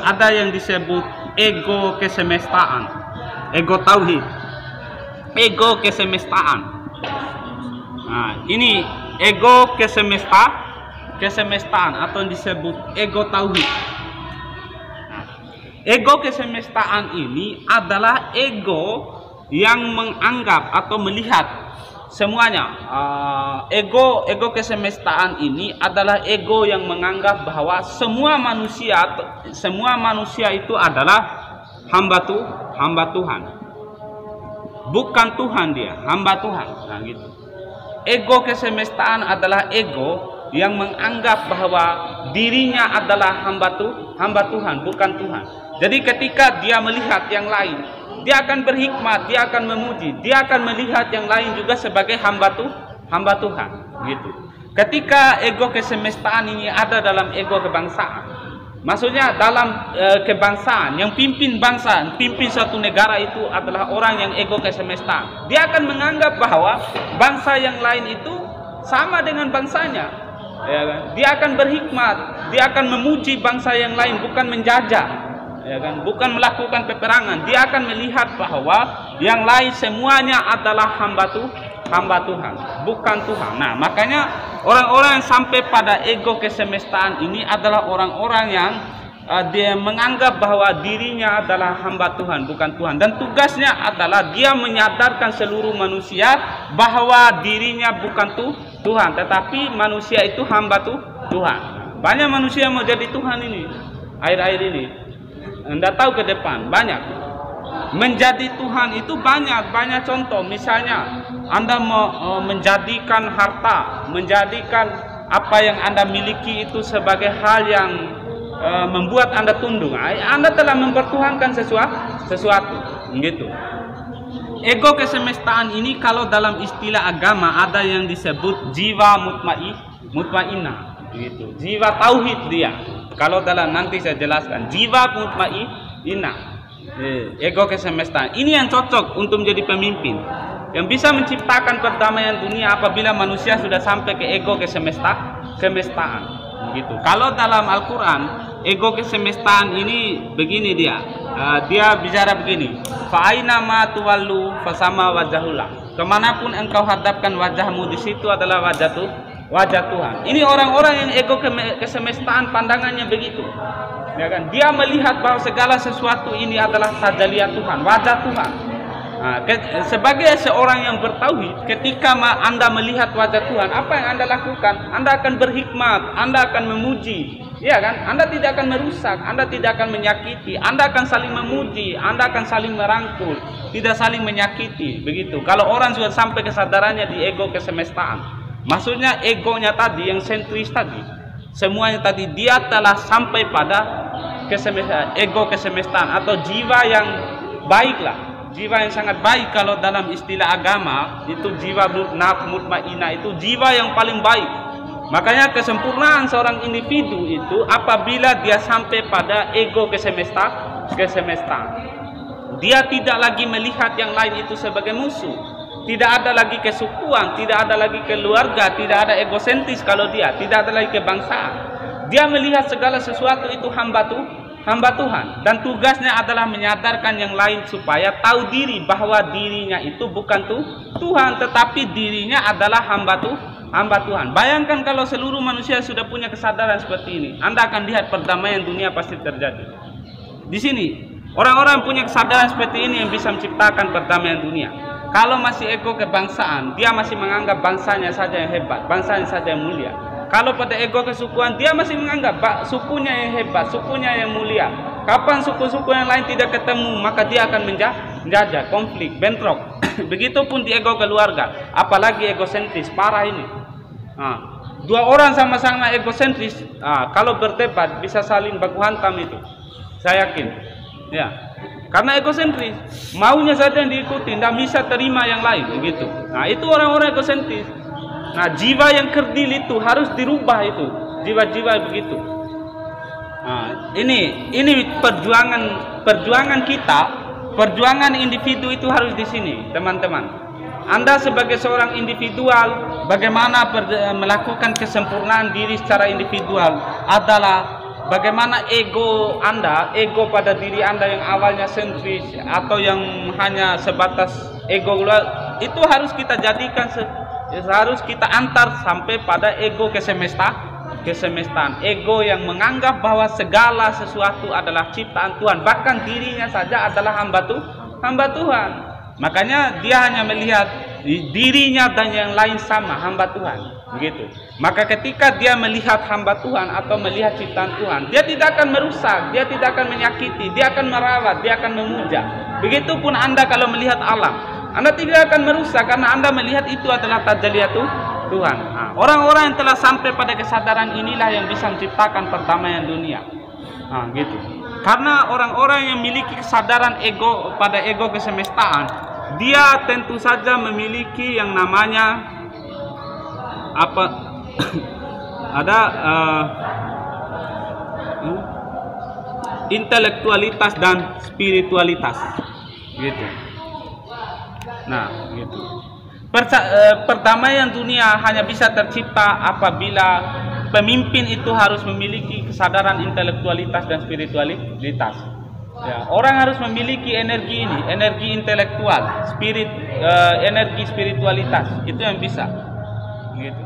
ada yang disebut ego kesemestaan, ego tauhid, ego kesemestaan. Nah, ini ego kesemestaan atau yang disebut ego tauhid. Nah, ego kesemestaan ini adalah ego yang menganggap atau melihat semuanya. Ego kesemestaan ini adalah ego yang menganggap bahwa semua manusia itu adalah hamba Tuhan. Bukan Tuhan dia, hamba Tuhan. Nah, gitu. Ego kesemestaan adalah ego yang menganggap bahwa dirinya adalah hamba Tuhan, bukan Tuhan. Jadi ketika dia melihat yang lain, dia akan berhikmat, dia akan memuji, dia akan melihat yang lain juga sebagai hamba Tuhan, gitu. Ketika ego kesemestaan ini ada dalam ego kebangsaan, maksudnya dalam kebangsaan yang pimpin bangsa, pimpin suatu negara itu adalah orang yang ego kesemestaan. Dia akan menganggap bahwa bangsa yang lain itu sama dengan bangsanya, ya kan? Dia akan berhikmat, dia akan memuji bangsa yang lain, bukan menjajah, ya kan? Bukan melakukan peperangan. Dia akan melihat bahwa yang lain semuanya adalah hamba Tuhan, bukan Tuhan. Nah, makanya orang-orang yang sampai pada ego kesemestaan ini adalah orang-orang yang dia menganggap bahwa dirinya adalah hamba Tuhan, bukan Tuhan. Dan tugasnya adalah dia menyadarkan seluruh manusia bahwa dirinya bukan Tuhan, tetapi manusia itu hamba Tuhan. Banyak manusia mau jadi Tuhan ini, akhir-akhir ini. Anda tahu ke depan banyak menjadi Tuhan itu banyak contoh. Misalnya Anda mau menjadikan harta, menjadikan apa yang Anda miliki itu sebagai hal yang membuat Anda tunduk. Anda telah mempertuhankan sesuatu, gitu. Ego kesemestaan ini kalau dalam istilah agama ada yang disebut jiwa mutmainah, gitu. Jiwa tauhid dia. Kalau dalam nanti saya jelaskan jiwa mutmainah. Ego kesemestaan ini yang cocok untuk menjadi pemimpin yang bisa menciptakan perdamaian dunia apabila manusia sudah sampai ke ego kesemestaan, gitu. Kalau dalam Al-Quran ego kesemestaan ini begini dia bicara begini, fa aina ma tuwallu fasama wajhullah, kemanapun engkau hadapkan wajahmu di situ adalah wajah Tuhan. Ini orang-orang yang ego kesemestaan pandangannya begitu, ya kan? Dia melihat bahwa segala sesuatu ini adalah tajaliyat Tuhan, wajah Tuhan. Nah, sebagai seorang yang bertauhid, ketika Anda melihat wajah Tuhan, apa yang Anda lakukan? Anda akan berhikmat, Anda akan memuji, ya kan? Anda tidak akan merusak, Anda tidak akan menyakiti, Anda akan saling memuji, Anda akan saling merangkul, tidak saling menyakiti, begitu. Kalau orang sudah sampai kesadarannya di ego kesemestaan, maksudnya egonya tadi yang sentris tadi, semuanya tadi dia telah sampai pada ego kesemestaan atau jiwa yang baiklah. Jiwa yang sangat baik kalau dalam istilah agama itu jiwa mutmainah, itu jiwa yang paling baik. Makanya kesempurnaan seorang individu itu apabila dia sampai pada ego kesemestaan. Dia tidak lagi melihat yang lain itu sebagai musuh. Tidak ada lagi kesukuan, tidak ada lagi keluarga, tidak ada egosentris kalau dia, tidak ada lagi kebangsaan. Dia melihat segala sesuatu itu hamba Tuhan, dan tugasnya adalah menyadarkan yang lain supaya tahu diri bahwa dirinya itu bukan Tuhan, tetapi dirinya adalah hamba Tuhan. Bayangkan kalau seluruh manusia sudah punya kesadaran seperti ini, Anda akan lihat perdamaian dunia pasti terjadi. Di sini orang-orang punya kesadaran seperti ini yang bisa menciptakan perdamaian dunia. Kalau masih ego kebangsaan, dia masih menganggap bangsanya saja yang hebat, bangsanya saja yang mulia. Kalau pada ego kesukuan, dia masih menganggap sukunya yang hebat, sukunya yang mulia. Kapan suku-suku yang lain tidak ketemu, maka dia akan menjajah, konflik, bentrok. Begitupun di ego keluarga, apalagi egosentris, parah ini. Nah, dua orang sama-sama egosentris, kalau berdebat bisa saling baku hantam itu. Saya yakin, ya. Karena egosentris, maunya saja yang diikuti, tidak bisa terima yang lain, begitu. Nah, itu orang-orang egosentris. Nah, jiwa yang kerdil itu harus dirubah itu, jiwa-jiwa begitu. Nah, ini perjuangan kita, perjuangan individu itu harus di sini, teman-teman. Anda sebagai seorang individual, bagaimana melakukan kesempurnaan diri secara individual adalah bagaimana ego Anda, ego pada diri Anda yang awalnya sentris atau yang hanya sebatas ego, itu harus kita jadikan, harus kita antar sampai pada ego kesemestaan. Ego yang menganggap bahwa segala sesuatu adalah ciptaan Tuhan, bahkan dirinya saja adalah hamba Tuhan. Makanya dia hanya melihat dirinya dan yang lain sama hamba Tuhan, begitu. Maka ketika dia melihat hamba Tuhan atau melihat ciptaan Tuhan, dia tidak akan merusak, dia tidak akan menyakiti, dia akan merawat, dia akan memuja. Begitupun Anda kalau melihat alam, Anda tidak akan merusak karena Anda melihat itu adalah tajalliyat Tuhan. Nah, orang-orang yang telah sampai pada kesadaran inilah yang bisa menciptakan perdamaian dunia. Nah, gitu. Karena orang-orang yang memiliki kesadaran ego pada ego kesemestaan, dia tentu saja memiliki yang namanya apa? Ada intelektualitas dan spiritualitas, gitu. Nah, gitu. Perdamaian dunia hanya bisa tercipta apabila pemimpin itu harus memiliki kesadaran intelektualitas dan spiritualitas. Ya, orang harus memiliki energi ini, energi intelektual, energi spiritualitas, itu yang bisa. Gitu.